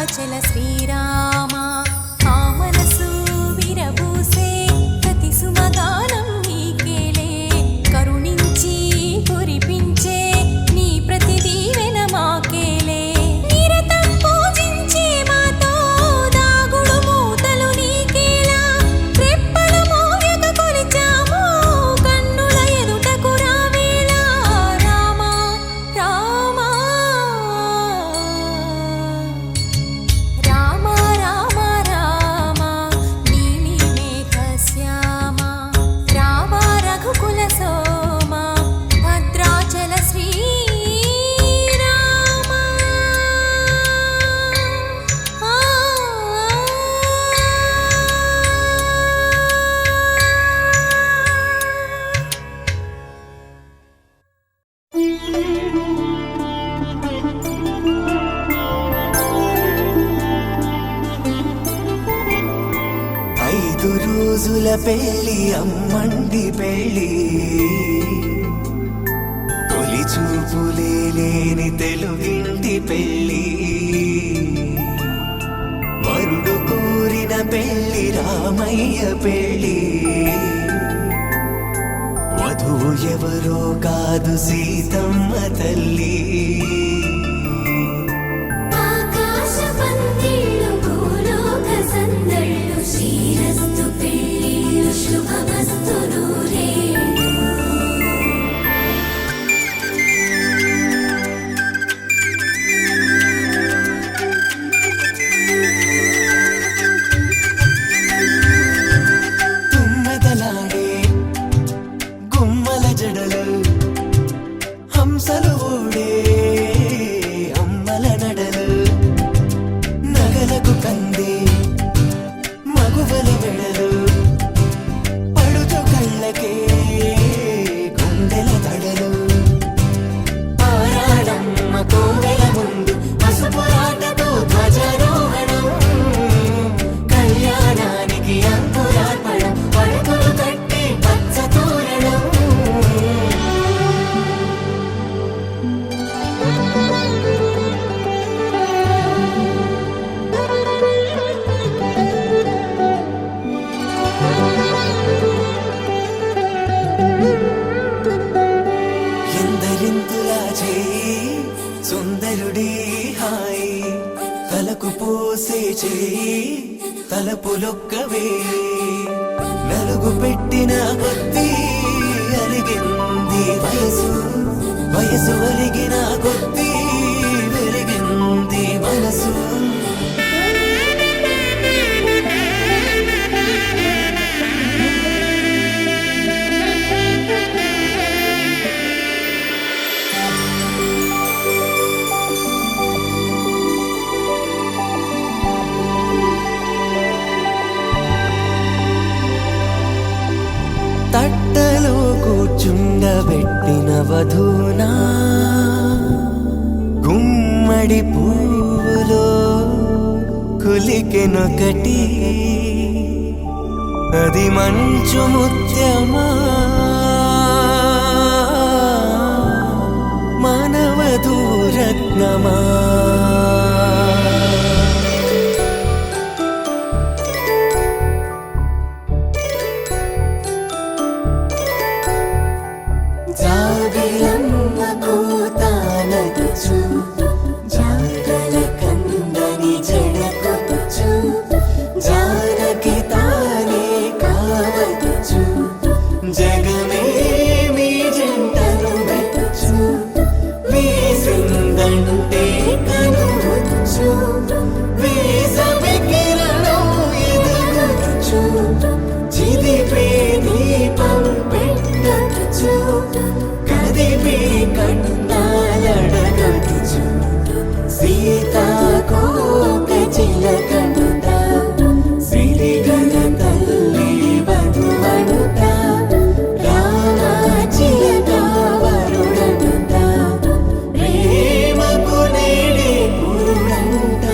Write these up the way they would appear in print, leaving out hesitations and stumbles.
భద్రాచల శ్రీరామ ఆ మనసు విరబూసే ప్రతి సుమగానం నీకేలే కరుణించి కురిపించే నీ ప్రతి దీవెన మాకేలే నిరతం పూజించే మాతో దాగుడు మూతలు నీకేలా రెప్పలు మోయక కొలిచాము కన్నుల ఎదుటకు రావేలా రామ రామ రామ రామ రామ నీలి మేఘ శ్యామ రామ రఘుకుల సోమ భద్రాచల శ్రీరామ ఐదు రోజుల పెళ్లి అమ్మండి పెళ్లి తొలి చూపులే లేని తెలుగింటి పెళ్లి వరుడు కోరిన పెళ్లి రామయ్య పెళ్లి వధువు ఎవరో కాదు సీతమ్మ తల్లి ఆకాశ పందిళ్ళు భూలోక సందళ్ళు శ్రీరస్తు పెళ్ళిళ్ళు శుభమస్తు నూరేళ్ళు తుమ్మెదలాడే గుమ్మల జడలు హంసలు ఊడే అమ్మల నడలు నగలకు కంది మగువల వెడలు పడుచు కళ్ళకే గుండెల తడలు ఆరాడమ్మ కోవెల ముందు పసుపురాటతో ధ్వజారోహణం కళ్యాణానికి అంకురార్పణం పడకలు కట్టి పచ్చ తోరణం ఎందరింతులా చేయి సుందరుడి హాయి తలకు పోసే చేయి తలపులొక్కవే నలుగు పెట్టిన కొద్దీ అలిగింది వయసు వయసు అలిగిన కొద్దీ వెలిగింది మనసు తట్టలో కూర్చుండబెట్టిన వధూనా గుమ్మడి పువ్వులో కులికెనొకటి అది మంచు ముత్యమా మానవధూరత్నమా జాబిలమ్మ కోతానదుచు జాడల కందని జడకొచ్చు జానకి తానే కావదుచు జగమే మీ జంటను వెతుచు వేసిందంటే కనువదుచు వేసవి కిరణం ఎదుగుచు చిదిపే దీపం పెట్టదుచు కదిపే కట్టాలడగదుచు సీతాకోక చిలకనుత సిరిగల తల్లి వధువనుత రామ చిలక వరుడనుత ప్రేమకు నేడే పురుడంట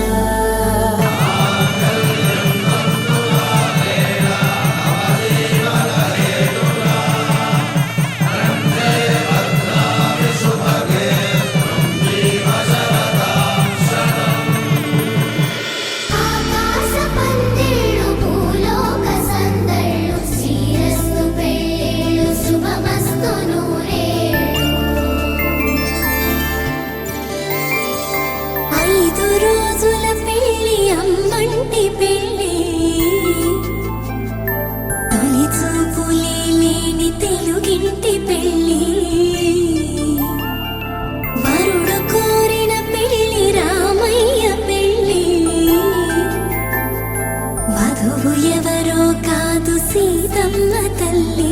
వంటి పెళ్ళి తొలి చూపులే లేని తెలుగింటి పెళ్ళి వరుడు కోరిన పెళ్ళి రామయ్య పెళ్ళి వధువు ఎవరో కాదు సీతమ్మ తల్లి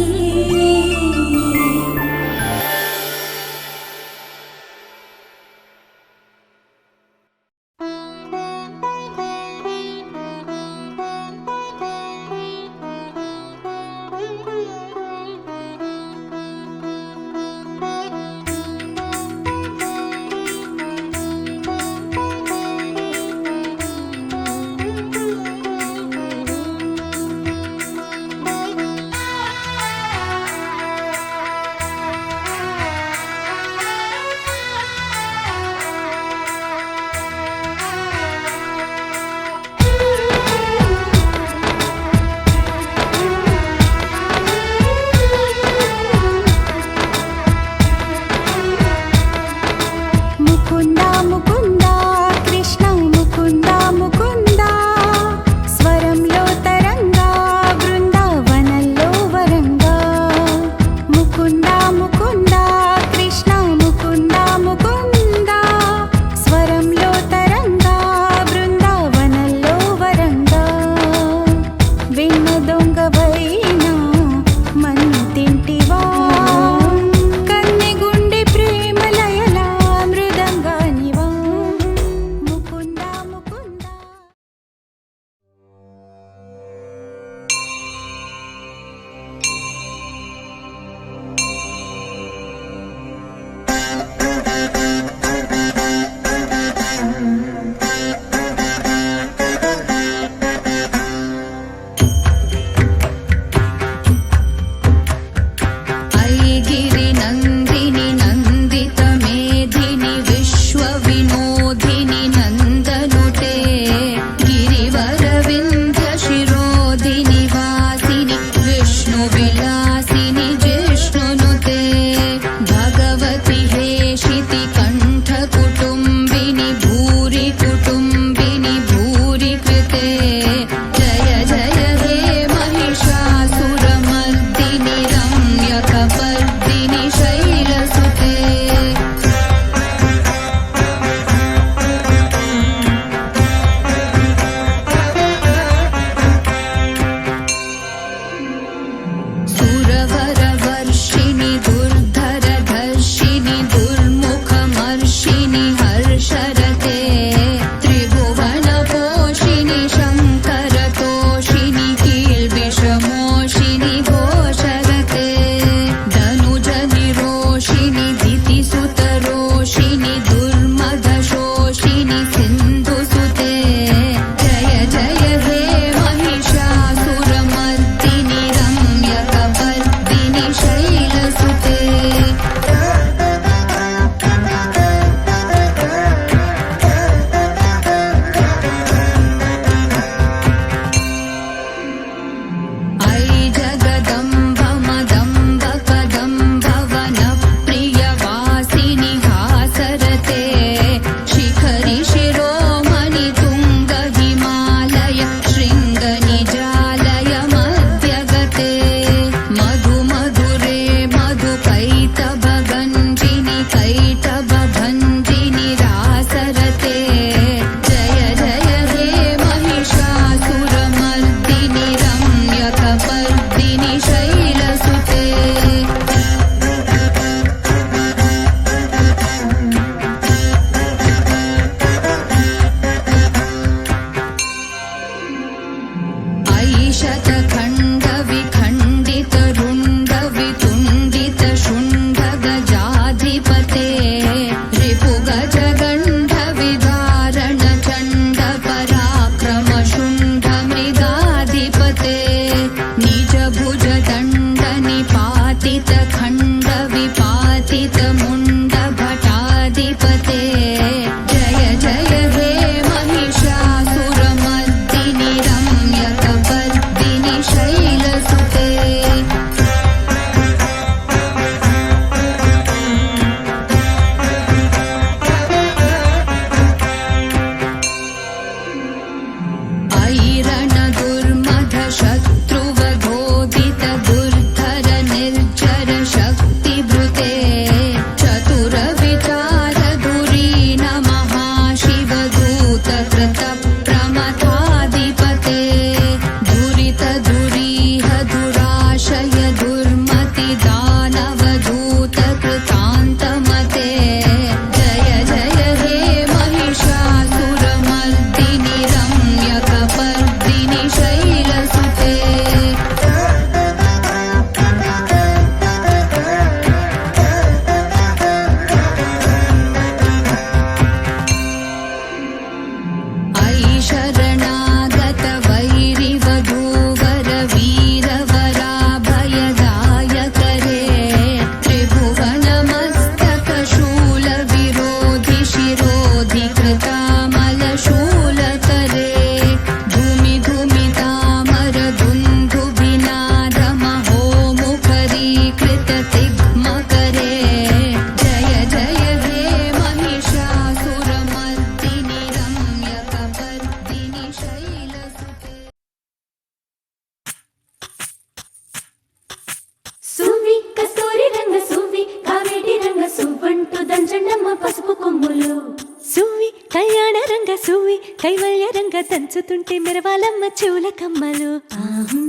కళ్యాణ రంగ సువి కైవల్య రంగ దంచుతుంటే మెరవాలమ్మ చెవుల కమ్మలు ఆహు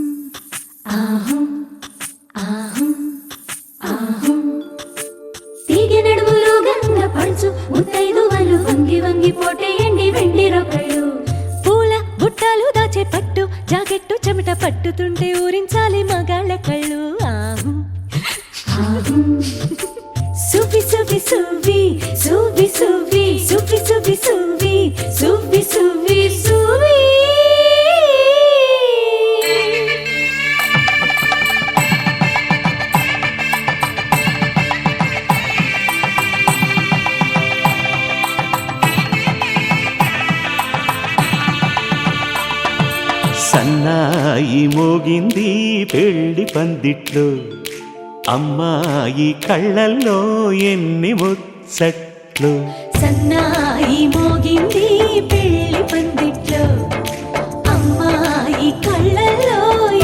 ఆహు ఆహు ఆహు తీగె నడుములు గంగ పడుచు ముత్తైదు వాళ్ళు వంగి వంగి పోటేయండి వెండి రొకళ్ళు పూల బుట్టాలు దాచే పట్టు జాకెట్టు చెమట పట్టుతుంటే ఊరించాలి మగాళ్ళ కళ్ళు ఆహు ఆహు సువి సువి సువి సువి సువి సువి సువి సువి సువి సువి సువి సన్నాయి మోగింది పెళ్లి పందిట్లో అమ్మాయి కళ్ళల్లో ఎన్ని ముచ్చట్లు సన్నాయి మోగింది పెళ్లి పందిట్లో అమ్మాయి కళ్ళల్లో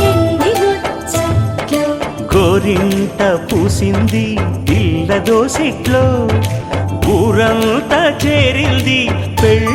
ఎన్ని ముచ్చట్లు గోరింట పూసింది ఇళ్ళ దోసిట్లో ఊరంతా చేరింది పెళ్లి